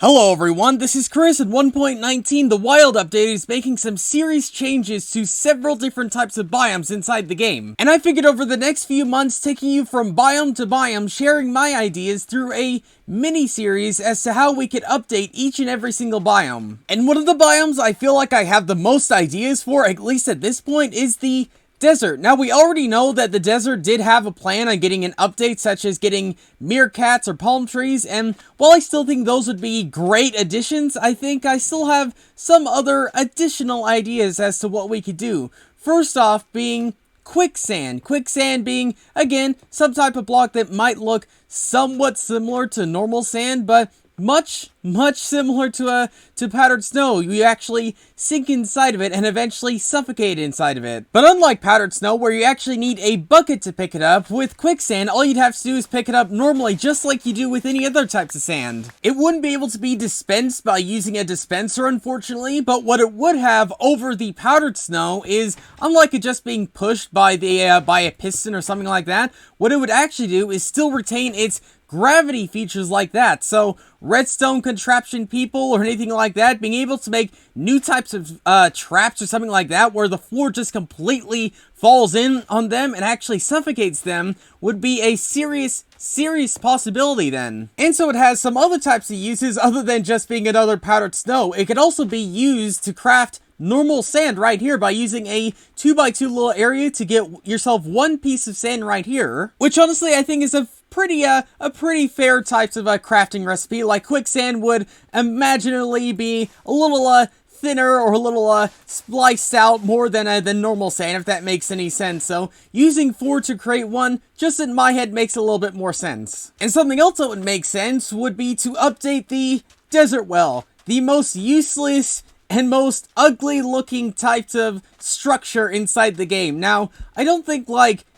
Hello everyone, this is Chris. At 1.19, the Wild update is making some serious changes to several different types of biomes inside the game. And I figured over the next few months, taking you from biome to biome, sharing my ideas through a mini-series as to how we could update each and every single biome. And one of the biomes I feel like I have the most ideas for, at least at this point, is the desert. Now, we already know that the desert did have a plan on getting an update, such as getting meerkats or palm trees, and while I still think those would be great additions, I think I still have some other additional ideas as to what we could do. First off being Quicksand. Quicksand being, again, some type of block that might look somewhat similar to normal sand, but much similar to powdered snow. You actually sink inside of it and eventually suffocate inside of it. But unlike powdered snow, where you actually need a bucket to pick it up, with quicksand, all you'd have to do is pick it up normally, just like you do with any other types of sand. It wouldn't be able to be dispensed by using a dispenser, unfortunately, but what it would have over the powdered snow is, unlike it just being pushed by a piston or something like that, what it would actually do is still retain its gravity features like that. So redstone contraption people or anything like that, being able to make new types of traps or something like that where the floor just completely falls in on them and actually suffocates them would be a serious possibility then. And so it has some other types of uses other than just being another powdered snow. It could also be used to craft normal sand right here by using a 2x2 little area to get yourself one piece of sand right here, which honestly I think is a pretty fair types of crafting recipe. Like quicksand would imaginarily be a little thinner or a little spliced out more than normal sand, if that makes any sense. So using 4 to create one, just in my head, makes a little bit more sense. And something else that would make sense would be to update the desert well, the most useless and most ugly looking types of structure inside the game. Now, I don't think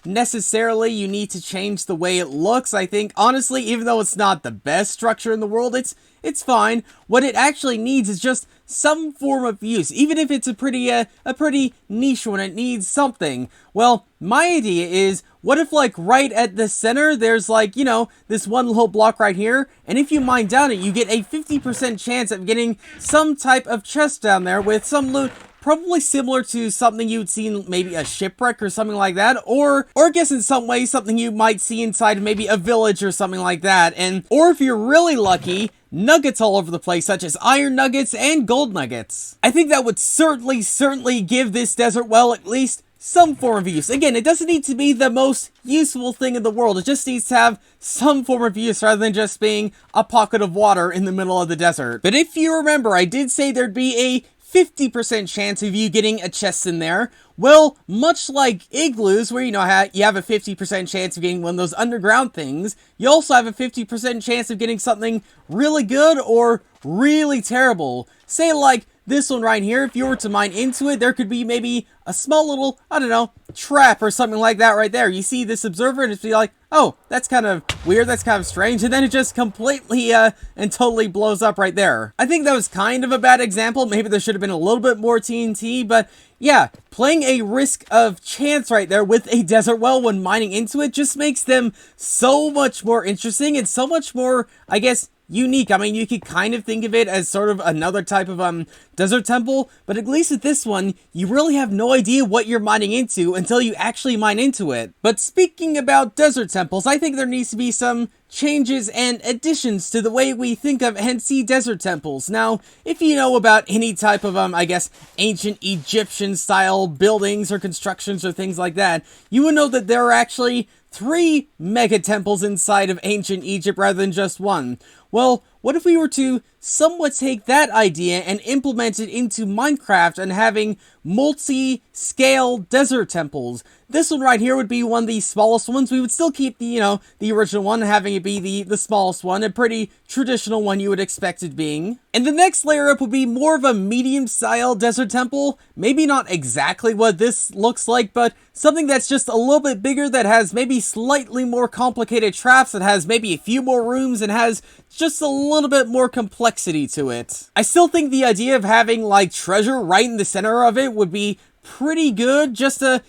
necessarily you need to change the way it looks. I think honestly, even though it's not the best structure in the world, it's fine. What it actually needs is just some form of use, even if it's a pretty niche one. It needs something. Well, my idea is, what if right at the center there's this one little block right here, and if you mine down it, you get a 50% chance of getting some type of chest down there with some loot, probably similar to something you'd see in maybe a shipwreck or something like that, or I guess in some ways something you might see inside maybe a village or something like that. And or if you're really lucky, nuggets all over the place, such as iron nuggets and gold nuggets. I think that would certainly give this desert well at least some form of use. Again, it doesn't need to be the most useful thing in the world. It just needs to have some form of use rather than just being a pocket of water in the middle of the desert. But if you remember, I did say there'd be a 50% chance of you getting a chest in there. Well, much like igloos, where you have a 50% chance of getting one of those underground things, you also have a 50% chance of getting something really good or really terrible. Say this one right here, if you were to mine into it, there could be maybe a small little, I don't know, trap or something like that right there. You see this observer and it's be like, oh, that's kind of weird, that's kind of strange, and then it just completely and totally blows up right there. I think that was kind of a bad example. Maybe there should have been a little bit more TNT, but yeah, playing a risk of chance right there with a desert well when mining into it just makes them so much more interesting and so much more, I guess, unique. I mean, you could kind of think of it as sort of another type of desert temple, but at least with this one, you really have no idea what you're mining into until you actually mine into it. But speaking about desert temples, I think there needs to be some changes and additions to the way we think of and see desert temples. Now, if you know about any type of, I guess, ancient Egyptian style buildings or constructions or things like that, you would know that there are actually 3 mega temples inside of ancient Egypt rather than just one. Well, what if we were to somewhat take that idea and implement it into Minecraft and having multi-scale desert temples? This one right here would be one of the smallest ones. We would still keep the, the original one, having it be the smallest one, a pretty traditional one you would expect it being. And the next layer up would be more of a medium-style desert temple. Maybe not exactly what this looks like, but something that's just a little bit bigger, that has maybe slightly more complicated traps, that has maybe a few more rooms, and has just a little bit more complexity to it. I still think the idea of having treasure right in the center of it would be pretty good, just to,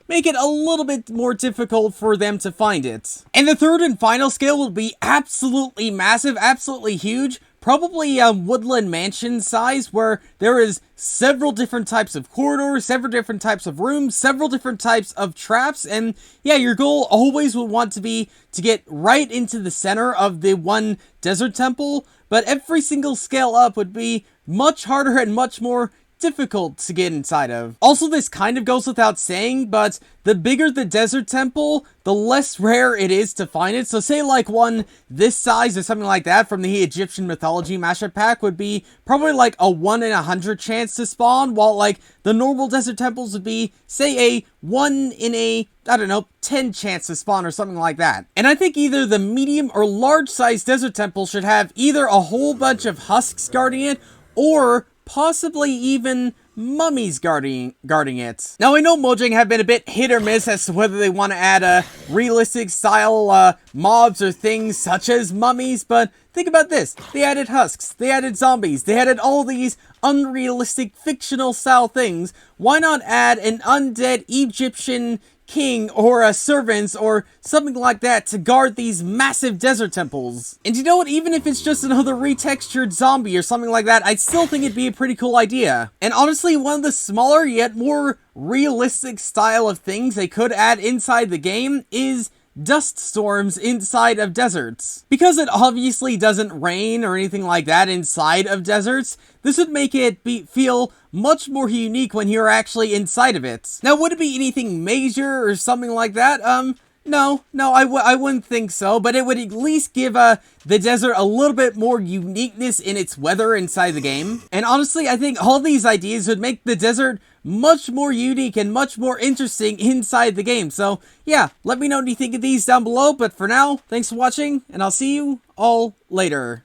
make it a little bit more difficult for them to find it. And the third and final scale will be absolutely massive, absolutely huge, probably a woodland mansion size where there is several different types of corridors, several different types of rooms, several different types of traps, and yeah, your goal always would want to be to get right into the center of the one desert temple, but every single scale up would be much harder and much more difficult to get inside of. Also, this kind of goes without saying, but the bigger the desert temple, the less rare it is to find it. So say like one this size or something like that from the Egyptian mythology mashup pack would be probably like a 1 in 100 chance to spawn, while like the normal desert temples would be, say, a 1 in a, I don't know, 10 chance to spawn or something like that. And I think either the medium or large size desert temple should have either a whole bunch of husks guarding it, or possibly even mummies guarding it. Now, I know Mojang have been a bit hit or miss as to whether they want to add a realistic style mobs or things such as mummies, but think about this. They added husks, they added zombies, they added all these unrealistic fictional style things. Why not add an undead Egyptian king or a servants or something like that to guard these massive desert temples? And you know what, even if it's just another retextured zombie or something like that, I'd still think it'd be a pretty cool idea. And honestly, one of the smaller yet more realistic style of things they could add inside the game is dust storms inside of deserts. Because it obviously doesn't rain or anything like that inside of deserts, this would make it feel much more unique when you're actually inside of it. Now, would it be anything major or something like that? No, I wouldn't think so, but it would at least give the desert a little bit more uniqueness in its weather inside the game. And honestly, I think all these ideas would make the desert much more unique and much more interesting inside the game. So yeah, let me know what you think of these down below, but for now, thanks for watching, and I'll see you all later.